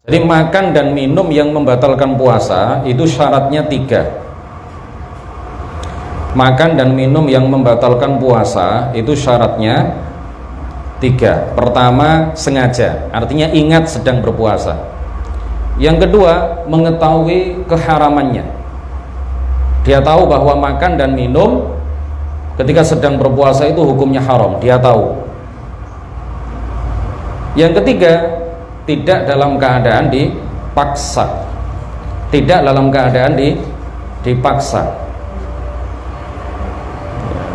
Jadi makan dan minum yang membatalkan puasa itu syaratnya 3. Makan dan minum yang membatalkan puasa itu syaratnya 3. Pertama, sengaja, artinya ingat sedang berpuasa. Yang kedua, mengetahui keharamannya. Dia tahu bahwa makan dan minum ketika sedang berpuasa itu hukumnya haram, dia tahu. Yang ketiga, tidak dalam keadaan dipaksa. Tidak dalam keadaan dipaksa.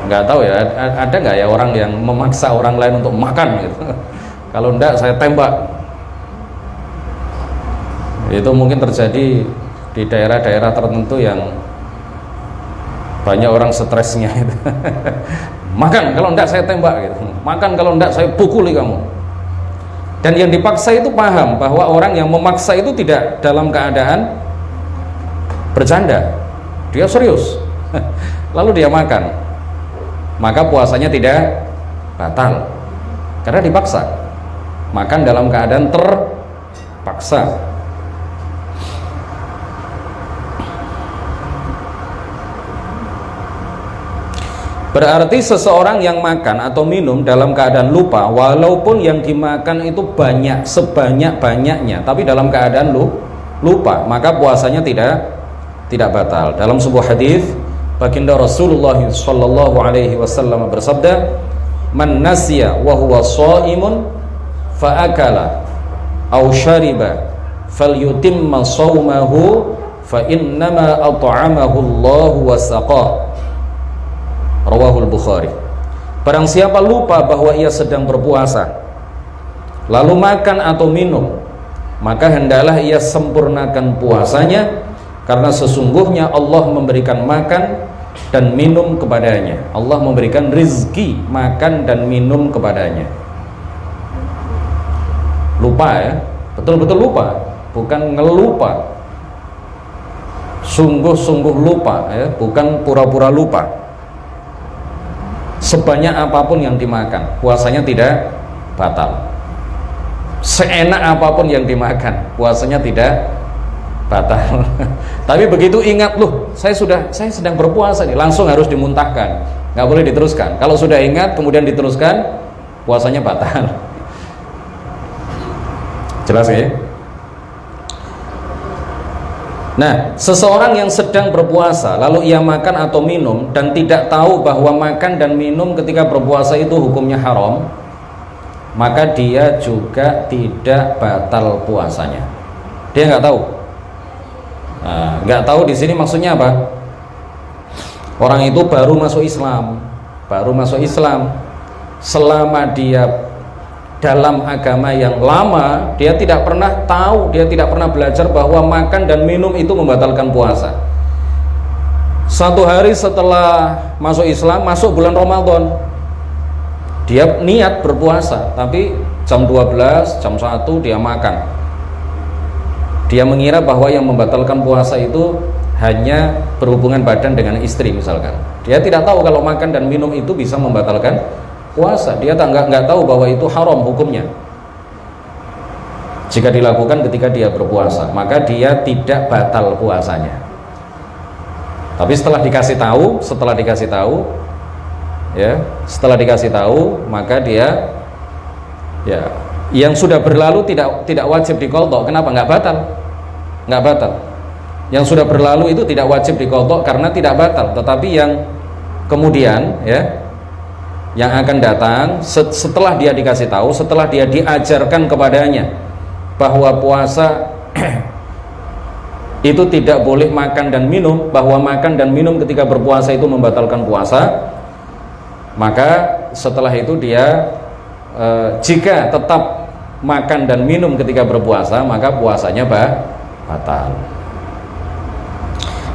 Nggak tahu ya, ada nggak ya orang yang memaksa orang lain untuk makan gitu. Kalau enggak saya tembak. Itu mungkin terjadi di daerah-daerah tertentu yang banyak orang stresnya gitu. Makan, kalau enggak saya tembak gitu. Makan, kalau enggak saya pukuli kamu. Dan yang dipaksa itu paham bahwa orang yang memaksa itu tidak dalam keadaan bercanda, dia serius. Lalu dia makan, maka puasanya tidak batal karena dipaksa. Makan dalam keadaan terpaksa. Berarti seseorang yang makan atau minum dalam keadaan lupa, walaupun yang dimakan itu banyak, sebanyak-banyaknya, tapi dalam keadaan lupa, maka puasanya tidak batal. Dalam sebuah hadis, baginda Rasulullah sallallahu alaihi wasallam bersabda, "Man nasiya wa huwa shaimun fa akala aw syariba falyutimma shaumahu fa innama at'amahu Allahu wa saqah." Rawahul Bukhari. Barang siapa lupa bahwa ia sedang berpuasa lalu makan atau minum, maka hendaklah ia sempurnakan puasanya, karena sesungguhnya Allah memberikan makan dan minum kepadanya. Allah memberikan rizki makan dan minum kepadanya. Lupa ya, betul-betul lupa, bukan ngelupa. Sungguh-sungguh lupa ya, bukan pura-pura lupa. Sebanyak apapun yang dimakan, puasanya tidak batal. Seenak apapun yang dimakan, puasanya tidak batal. Tapi begitu ingat, loh, saya sedang berpuasa nih, langsung harus dimuntahkan, nggak boleh diteruskan. Kalau sudah ingat kemudian diteruskan, puasanya batal. Jelas ya? Nah, seseorang yang sedang berpuasa lalu ia makan atau minum dan tidak tahu bahwa makan dan minum ketika berpuasa itu hukumnya haram, maka dia juga tidak batal puasanya. Dia nggak tahu. Nah, nggak tahu di sini maksudnya apa? Orang itu baru masuk Islam, selama dia dalam agama yang lama, dia tidak pernah tahu, dia tidak pernah belajar bahwa makan dan minum itu membatalkan puasa. Satu hari setelah masuk Islam, masuk bulan Ramadan, dia niat berpuasa, tapi jam 12, jam 1 dia makan. Dia mengira bahwa yang membatalkan puasa itu hanya berhubungan badan dengan istri misalkan. Dia tidak tahu kalau makan dan minum itu bisa membatalkan puasa. Dia nggak tahu bahwa itu haram hukumnya jika dilakukan ketika dia berpuasa, maka dia tidak batal puasanya. Tapi setelah dikasih tahu, maka dia ya, yang sudah berlalu tidak wajib diqadha. Kenapa? Nggak batal. Yang sudah berlalu itu tidak wajib diqadha karena tidak batal. Tetapi yang kemudian ya, yang akan datang setelah dia dikasih tahu, setelah dia diajarkan kepadanya bahwa puasa itu tidak boleh makan dan minum, bahwa makan dan minum ketika berpuasa itu membatalkan puasa, maka setelah itu dia jika tetap makan dan minum ketika berpuasa, maka puasanya batal.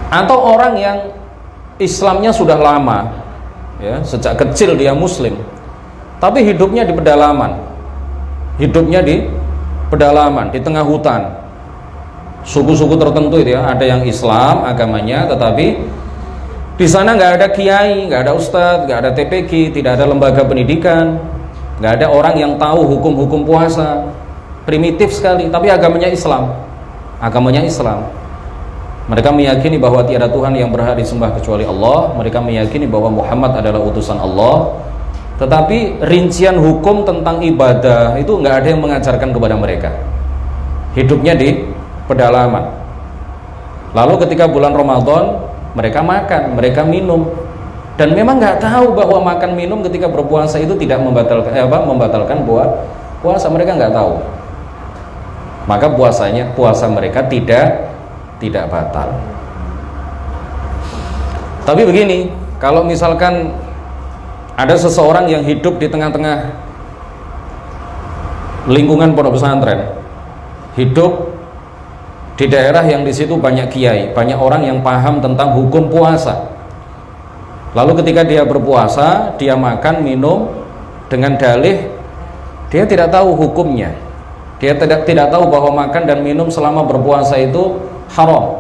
Atau orang yang Islamnya sudah lama ya, sejak kecil dia muslim, tapi hidupnya di pedalaman, di tengah hutan, suku-suku tertentu itu ya, ada yang Islam agamanya, tetapi di sana nggak ada kiai, nggak ada ustadz, nggak ada TPQ, tidak ada lembaga pendidikan, nggak ada orang yang tahu hukum-hukum puasa, primitif sekali, tapi agamanya Islam. Agamanya Islam. Mereka meyakini bahwa tiada Tuhan yang berhak disembah kecuali Allah. Mereka meyakini bahwa Muhammad adalah utusan Allah. Tetapi rincian hukum tentang ibadah itu nggak ada yang mengajarkan kepada mereka. Hidupnya di pedalaman. Lalu ketika bulan Ramadan, mereka makan, mereka minum, dan memang nggak tahu bahwa makan minum ketika berpuasa itu tidak membatalkan puasa. Mereka nggak tahu. Maka puasa mereka tidak batal. Tapi begini, kalau misalkan ada seseorang yang hidup di tengah-tengah lingkungan pondok pesantren, hidup di daerah yang di situ banyak kiai, banyak orang yang paham tentang hukum puasa. Lalu ketika dia berpuasa, dia makan, minum dengan dalih dia tidak tahu hukumnya. Dia tidak tahu bahwa makan dan minum selama berpuasa itu haram.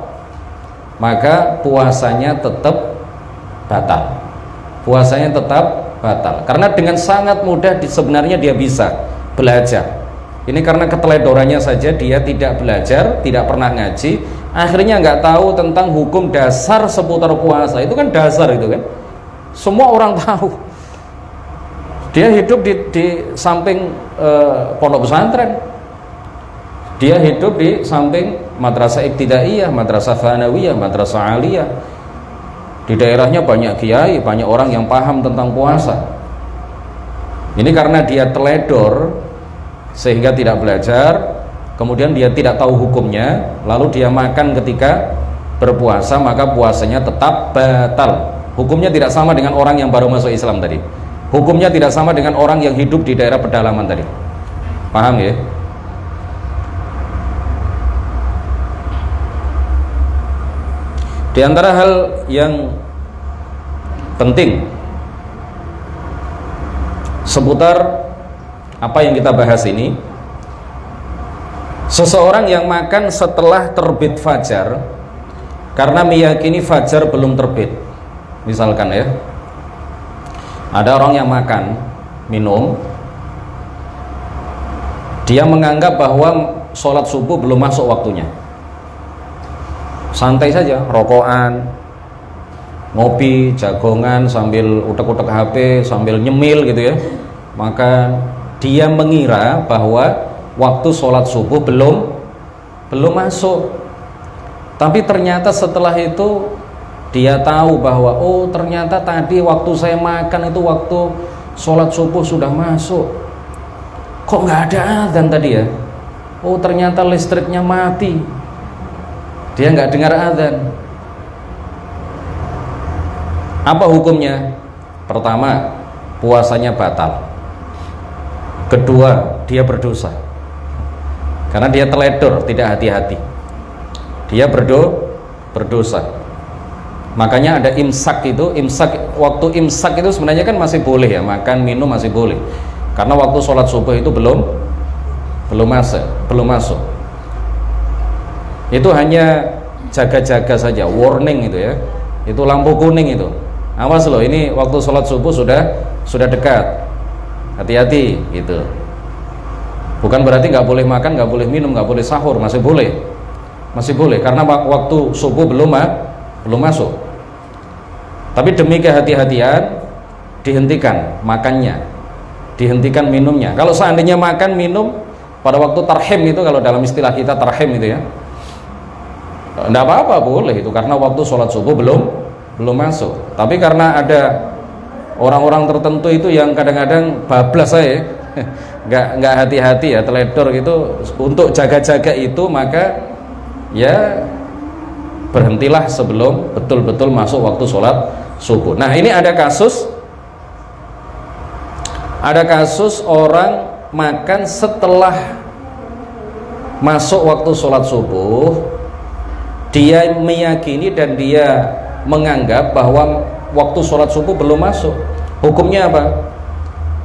Maka puasanya tetap batal. Puasanya tetap batal. Karena dengan sangat mudah sebenarnya dia bisa belajar. Ini karena keteledorannya saja dia tidak belajar, tidak pernah ngaji, akhirnya nggak tahu tentang hukum dasar seputar puasa. Itu kan dasar itu kan, semua orang tahu. Dia hidup di samping pondok pesantren, dia hidup di samping madrasah ibtidaiyah, madrasah tsanawiyah, madrasah aliyah. Di daerahnya banyak kiai, banyak orang yang paham tentang puasa. Ini karena dia teledor sehingga tidak belajar, kemudian dia tidak tahu hukumnya, lalu dia makan ketika berpuasa, maka puasanya tetap batal. Hukumnya tidak sama dengan orang yang baru masuk Islam tadi. Hukumnya tidak sama dengan orang yang hidup di daerah pedalaman tadi. Paham ya? Di antara hal yang penting seputar apa yang kita bahas ini, seseorang yang makan setelah terbit fajar karena meyakini fajar belum terbit. Misalkan ya, ada orang yang makan, minum, dia menganggap bahwa sholat subuh belum masuk waktunya, santai saja, rokokan, ngopi, jagongan sambil utek-utek HP, sambil nyemil gitu ya, makan. Dia mengira bahwa waktu sholat subuh belum masuk. Tapi ternyata setelah itu dia tahu bahwa oh ternyata tadi waktu saya makan itu waktu sholat subuh sudah masuk. Kok nggak ada adzan tadi ya? Oh ternyata listriknya mati. Dia nggak dengar adzan. Apa hukumnya? Pertama, puasanya batal. Kedua, dia berdosa karena dia teledor, tidak hati-hati. Dia berdosa. Makanya ada imsak itu, waktu imsak itu sebenarnya kan masih boleh ya, makan minum masih boleh. Karena waktu sholat subuh itu belum masuk. Itu hanya jaga-jaga saja, warning itu ya. Itu lampu kuning itu. Awas loh, ini waktu sholat subuh sudah dekat. Hati-hati gitu. Bukan berarti nggak boleh makan, nggak boleh minum, nggak boleh sahur, masih boleh karena waktu subuh belum masuk. Tapi demi kehati-hatian dihentikan makannya, dihentikan minumnya. Kalau seandainya makan minum pada waktu tarhim itu, kalau dalam istilah kita tarhim itu ya, nggak apa-apa, boleh itu karena waktu sholat subuh belum masuk. Tapi karena ada orang-orang tertentu itu yang kadang-kadang bablas saya, nggak hati-hati ya, teledor gitu, untuk jaga-jaga itu, maka ya berhentilah sebelum betul-betul masuk waktu sholat subuh. Nah ini ada kasus orang makan setelah masuk waktu sholat subuh, dia meyakini dan dia menganggap bahwa waktu sholat subuh belum masuk. Hukumnya apa?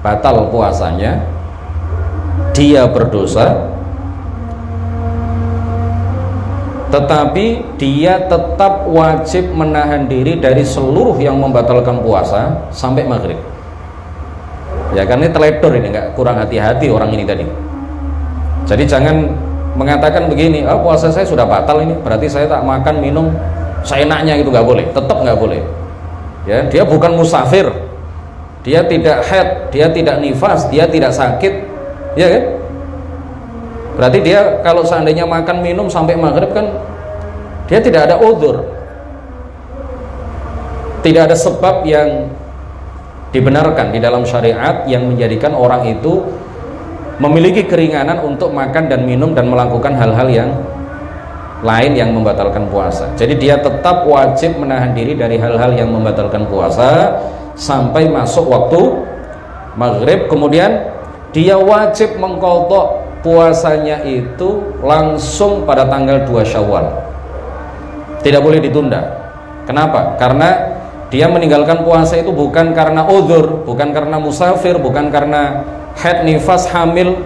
Batal puasanya, dia berdosa, tetapi dia tetap wajib menahan diri dari seluruh yang membatalkan puasa sampai maghrib. Ya kan, ini teledor, ini nggak, kurang hati-hati orang ini tadi. Jadi jangan mengatakan begini, oh, puasa saya sudah batal ini, berarti saya tak makan minum seenaknya, gitu. Nggak boleh, tetap nggak boleh. Ya, dia bukan musafir, dia tidak haid, dia tidak nifas, dia tidak sakit, ya kan? Berarti dia kalau seandainya makan minum sampai maghrib kan dia tidak ada udzur, tidak ada sebab yang dibenarkan di dalam syariat yang menjadikan orang itu memiliki keringanan untuk makan dan minum dan melakukan hal-hal yang lain yang membatalkan puasa. Jadi dia tetap wajib menahan diri dari hal-hal yang membatalkan puasa sampai masuk waktu maghrib. Kemudian dia wajib mengqadha puasanya itu langsung pada tanggal 2 Syawal, tidak boleh ditunda. Kenapa? Karena dia meninggalkan puasa itu bukan karena uzur, bukan karena musafir, bukan karena haid, nifas, hamil,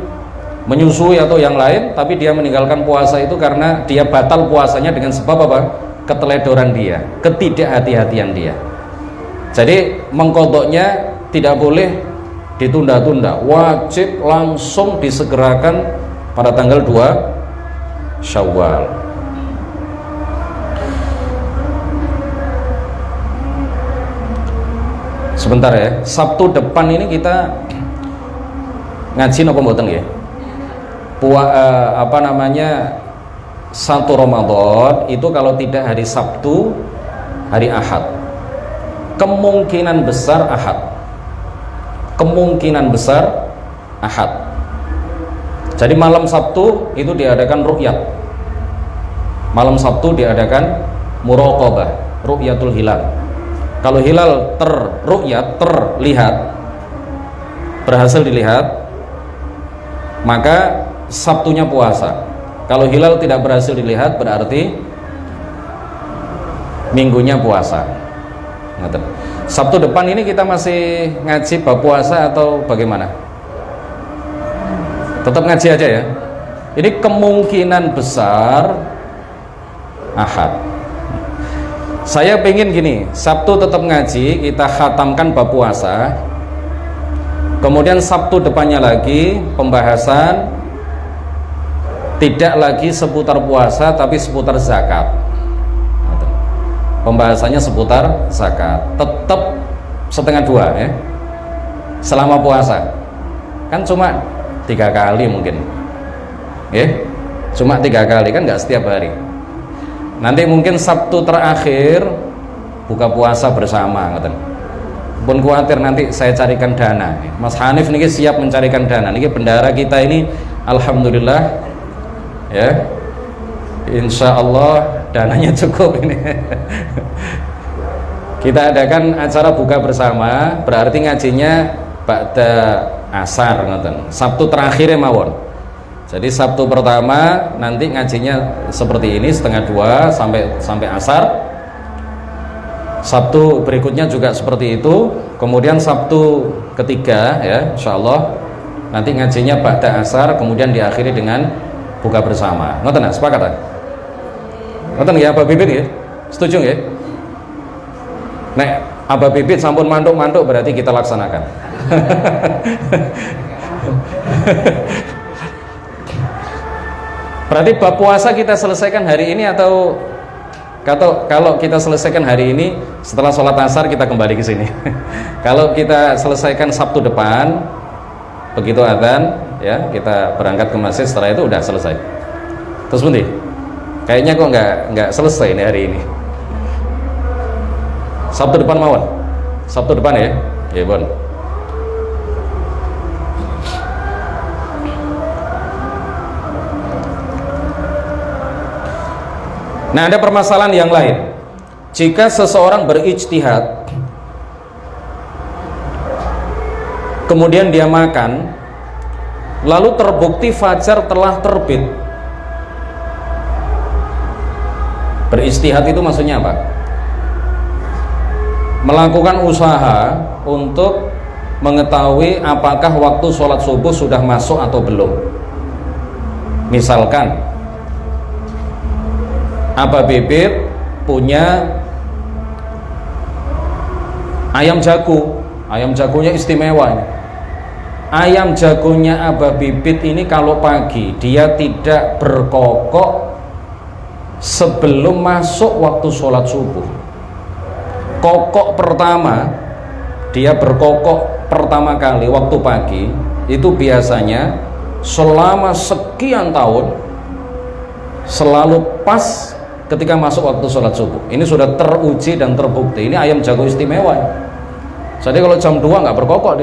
menyusui atau yang lain, tapi dia meninggalkan puasa itu karena dia batal puasanya dengan sebab apa? Keteledoran dia, ketidakhati-hatian dia. Jadi mengqadhanya tidak boleh ditunda-tunda, wajib langsung disegerakan pada tanggal 2 Syawal. Sebentar ya, Sabtu depan ini kita ngaji napa mboten nggih? Apa namanya, 1 Ramadan itu kalau tidak hari Sabtu, hari Ahad. Kemungkinan besar Ahad. Kemungkinan besar Ahad. Jadi malam Sabtu itu diadakan ru'yat. Malam Sabtu diadakan muraqabah, ru'yatul hilal. Kalau hilal terlihat, berhasil dilihat, maka Sabtunya puasa. Kalau hilal tidak berhasil dilihat, berarti minggunya puasa. Sabtu depan ini kita masih ngaji bab puasa atau bagaimana? Tetap ngaji aja ya. Ini kemungkinan besar Ahad. Saya pengen gini, Sabtu tetap ngaji, kita khatamkan bab puasa. Kemudian Sabtu depannya lagi pembahasan tidak lagi seputar puasa tapi seputar zakat. Pembahasannya seputar zakat. Tetap 1:30 ya. Selama puasa. Kan cuma 3 kali mungkin. Cuma 3 kali, kan nggak setiap hari. Nanti mungkin Sabtu terakhir buka puasa bersama, ngoten. Pun khawatir nanti saya carikan dana. Mas Hanif niki siap mencarikan dana. Niki bendara kita ini alhamdulillah ya, insya Allah dananya cukup ini. Kita adakan acara buka bersama, berarti ngajinya ba'da asar, ngoten. Sabtu terakhir mawon. Jadi Sabtu pertama nanti ngajinya seperti ini 1:30 sampai asar. Sabtu berikutnya juga seperti itu. Kemudian Sabtu ketiga ya, insya Allah nanti ngajinya ba'da asar, kemudian diakhiri dengan buka bersama. Ngoten nah, sepakat tak? Ngoten ya, Abah Bibit ya? Setuju ya? Nek Abah Bibit sampun mantuk-mantuk berarti kita laksanakan. Berarti bab puasa kita selesaikan hari ini atau kalau kita selesaikan hari ini setelah sholat asar kita kembali ke sini. Kalau kita selesaikan Sabtu depan begitu adzan ya, kita berangkat ke masjid, setelah itu udah selesai. Terus bunti? Kayaknya kok nggak selesai nih hari ini. Sabtu depan mawon. Sabtu depan ya. Ya, Bon. Nah, ada permasalahan yang lain. Jika seseorang berijtihad kemudian dia makan, lalu terbukti fajar telah terbit. Berijtihad itu maksudnya apa? Melakukan usaha untuk mengetahui apakah waktu sholat subuh sudah masuk atau belum. Misalkan Abah Bibit punya ayam jago, ayam jagonya istimewa ini. ayam jagonya Abah Bibit ini kalau pagi dia tidak berkokok sebelum masuk waktu sholat subuh. Kokok pertama, dia berkokok pertama kali waktu pagi itu biasanya selama sekian tahun selalu pas ketika masuk waktu sholat subuh. Ini sudah teruji dan terbukti. Ini ayam jago istimewa. Jadi kalau jam 2 nggak berkokok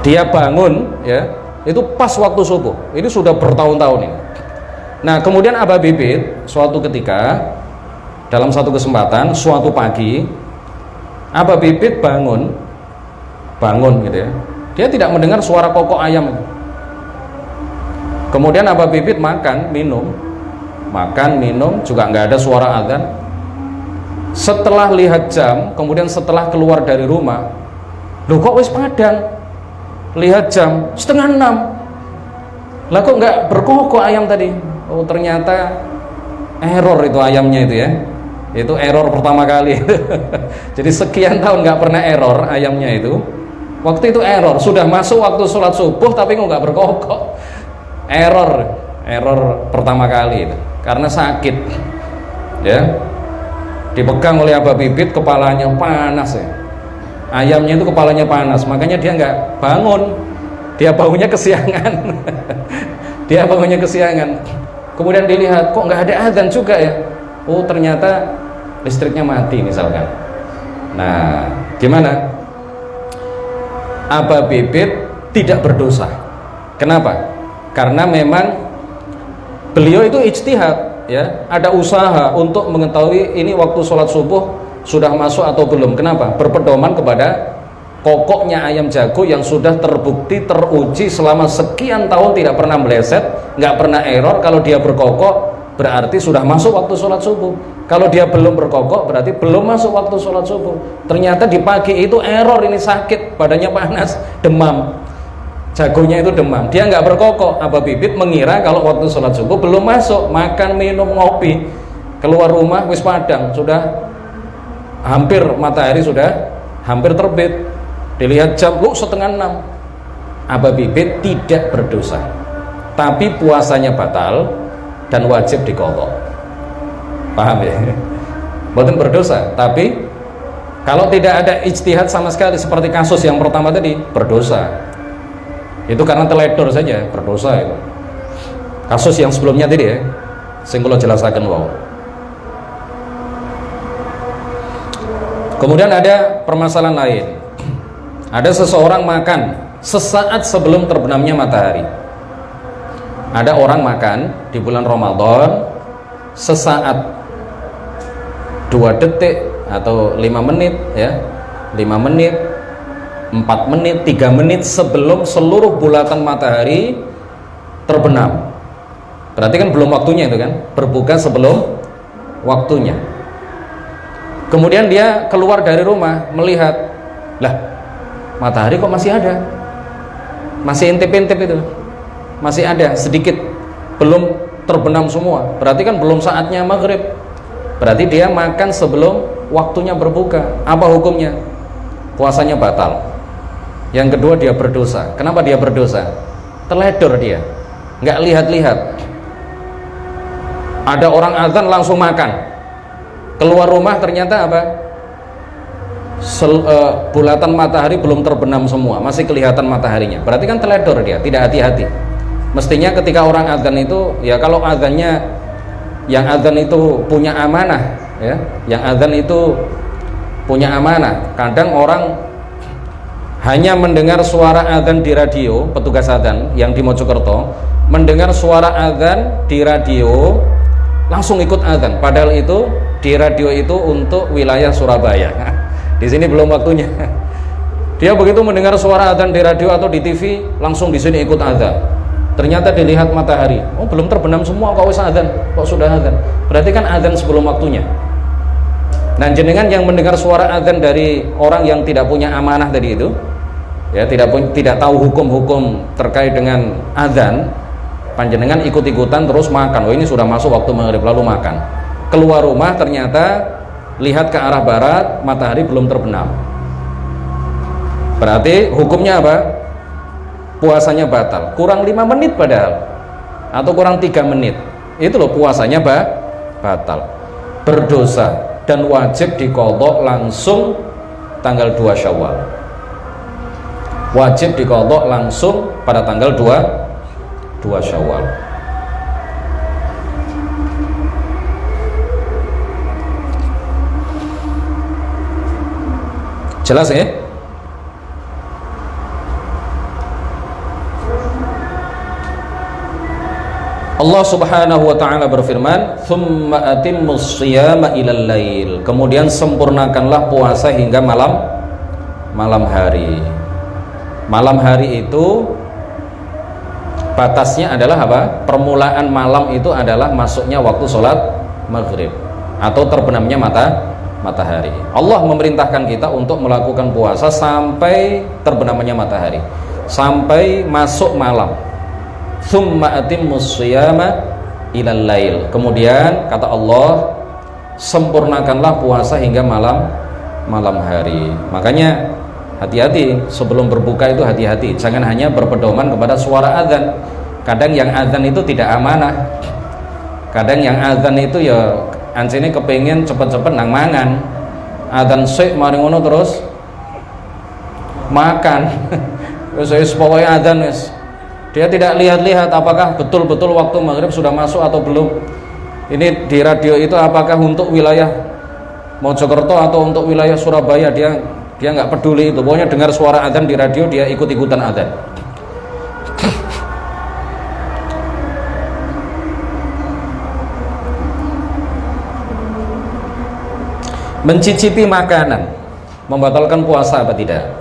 dia bangun ya, itu pas waktu subuh. Ini sudah bertahun-tahun ini. Nah, kemudian Abah Bibit suatu ketika dalam satu kesempatan, suatu pagi Abah Bibit bangun gitu ya. Dia tidak mendengar suara kokok ayam. Kemudian Abah Bibit makan, minum juga nggak ada suara azan. Setelah lihat jam, kemudian setelah keluar dari rumah, loh kok wis padang? Lihat jam 5:30. Lah kok nggak berkokok ayam tadi? Oh ternyata error itu ayamnya itu ya. Itu error pertama kali. Jadi sekian tahun nggak pernah error ayamnya itu. Waktu itu error, sudah masuk waktu sholat subuh tapi kok nggak berkokok. Error pertama kali itu. Karena sakit, ya. Dipegang oleh Abah Bibit, kepalanya panas ya. Ayamnya itu kepalanya panas, makanya dia nggak bangun. Dia bangunnya kesiangan. Kemudian dilihat, kok nggak ada azan juga ya? Oh ternyata listriknya mati misalkan. Nah, gimana? Abah Bibit tidak berdosa. Kenapa? Karena memang beliau itu ijtihad, ya. Ada usaha untuk mengetahui ini waktu sholat subuh sudah masuk atau belum. Kenapa? Berpedoman kepada kokoknya ayam jago yang sudah terbukti, teruji selama sekian tahun tidak pernah meleset, nggak pernah error. Kalau dia berkokok berarti sudah masuk waktu sholat subuh. Kalau dia belum berkokok berarti belum masuk waktu sholat subuh. Ternyata di pagi itu error, ini sakit, badannya panas, demam, jagonya itu demam. Dia nggak berkokok. Abah Bibit mengira kalau waktu sholat subuh belum masuk, makan, minum, ngopi, keluar rumah wis padang, sudah hampir matahari sudah hampir terbit. Dilihat jam, 5:30. Abah Bibit tidak berdosa, tapi puasanya batal dan wajib diqadha. Paham ya? Bukan berdosa, tapi kalau tidak ada ijtihad sama sekali seperti kasus yang pertama tadi, berdosa. Itu karena teledor saja, berdosa itu. Kasus yang sebelumnya tadi ya, sing kula jelasaken wau. Kemudian ada permasalahan lain. Ada seseorang makan sesaat sebelum terbenamnya matahari. Ada orang makan di bulan Ramadan sesaat, 2 detik atau 5 menit ya, 5 menit, 4 menit, 3 menit sebelum seluruh bulatan matahari terbenam. Berarti kan belum waktunya itu kan, berbuka sebelum waktunya. Kemudian dia keluar dari rumah melihat, lah matahari kok masih ada, masih intip-intip itu, masih ada sedikit, belum terbenam semua. Berarti kan belum saatnya maghrib. Berarti dia makan sebelum waktunya berbuka. Apa hukumnya? Puasanya batal. Yang kedua, dia berdosa. Kenapa dia berdosa? Teledor dia, nggak lihat-lihat. Ada orang azan langsung makan, keluar rumah ternyata apa? Bulatan matahari belum terbenam semua, masih kelihatan mataharinya. Berarti kan teledor dia, tidak hati-hati. Mestinya ketika orang azan itu, ya kalau azannya, yang azan itu punya amanah ya, yang azan itu punya amanah. Kadang orang hanya mendengar suara azan di radio, petugas azan yang di Mojokerto mendengar suara azan di radio langsung ikut azan, padahal itu di radio itu untuk wilayah Surabaya. Di sini belum waktunya. Dia begitu mendengar suara azan di radio atau di TV, langsung di sini ikut azan. Ternyata dilihat matahari, oh belum terbenam semua kok wis azan, kok sudah azan. Berarti kan azan sebelum waktunya. Nah, jenengan yang mendengar suara azan dari orang yang tidak punya amanah tadi itu, ya tidak tahu hukum-hukum terkait dengan azan, panjenengan ikut-ikutan terus makan. Oh ini sudah masuk waktu maghrib, lalu makan. Keluar rumah ternyata lihat ke arah barat, matahari belum terbenam. Berarti hukumnya apa? Puasanya batal. Kurang 5 menit padahal, atau kurang 3 menit. Itu loh puasanya batal. Berdosa dan wajib diqadha langsung tanggal 2 Syawal. Wajib diqadha langsung pada tanggal 2 Syawal. Jelas ya? Allah Subhanahu wa taala berfirman, "Tsumma atimmus shiyama ilal lail." Kemudian sempurnakanlah puasa hingga malam hari. Malam hari itu batasnya adalah apa? Permulaan malam itu adalah masuknya waktu sholat maghrib atau terbenamnya matahari. Allah memerintahkan kita untuk melakukan puasa sampai terbenamnya matahari, sampai masuk malam. Tsumma atimmus shiyama ilal lail. Kemudian kata Allah, sempurnakanlah puasa hingga malam hari. Makanya hati-hati sebelum berbuka itu, hati-hati, jangan hanya berpedoman kepada suara azan. Kadang yang azan itu tidak amanah. Kadang yang azan itu ya ancene kepengin cepet-cepet nang mangan. Azan sik mari ngono terus makan. Wis pokoke azan wis. Dia tidak lihat-lihat apakah betul-betul waktu maghrib sudah masuk atau belum. Ini di radio itu apakah untuk wilayah Mojokerto atau untuk wilayah Surabaya, dia nggak peduli itu. Pokoknya dengar suara adzan di radio dia ikut-ikutan adzan. Mencicipi makanan membatalkan puasa apa tidak?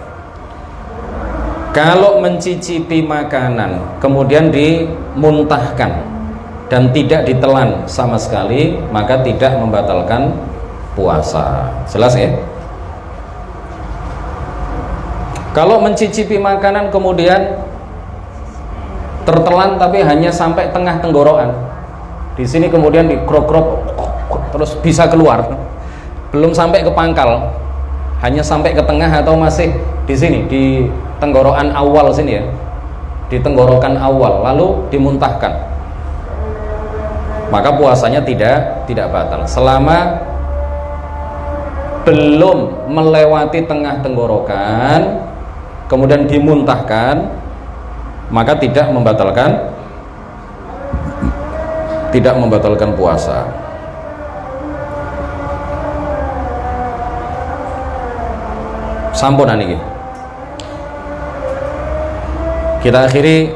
Kalau mencicipi makanan kemudian dimuntahkan dan tidak ditelan sama sekali, maka tidak membatalkan puasa. Jelas ya? Kalau mencicipi makanan kemudian tertelan tapi hanya sampai tengah tenggorokan, di sini kemudian dikrok-krok terus bisa keluar, belum sampai ke pangkal, hanya sampai ke tengah atau masih di sini di tenggorokan awal sini ya, di tenggorokan awal, lalu dimuntahkan, maka puasanya tidak batal selama belum melewati tengah tenggorokan kemudian dimuntahkan, maka tidak membatalkan puasa. Sampunan ini kita akhiri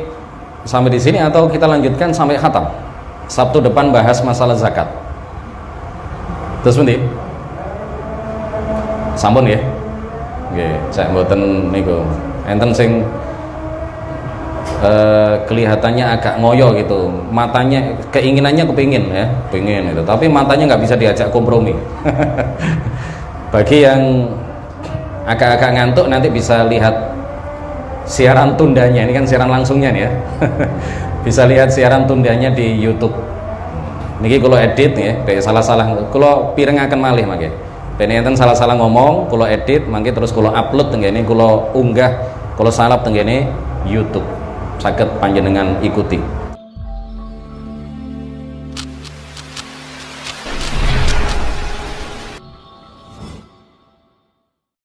sampai di sini atau kita lanjutkan sampai khatam? Sabtu depan bahas masalah zakat. Terus nanti sampun ya. Nggih, cek mboten niku. Enten sing kelihatannya agak ngoyo gitu. Matanya keinginannya kepingin ya, pengin itu. Tapi matanya nggak bisa diajak kompromi. Bagi yang agak-agak ngantuk nanti bisa lihat siaran tundanya, ini kan siaran langsungnya nih ya. Bisa lihat siaran tundanya di YouTube. Niki kalau edit ya, kayak salah-salah, kalau pireng akan malih mangke. Ben enten salah-salah ngomong, kalau edit mangke terus kalau upload tenggene, kalau unggah, kalau salap tenggene YouTube. Saged panjenengan ikuti.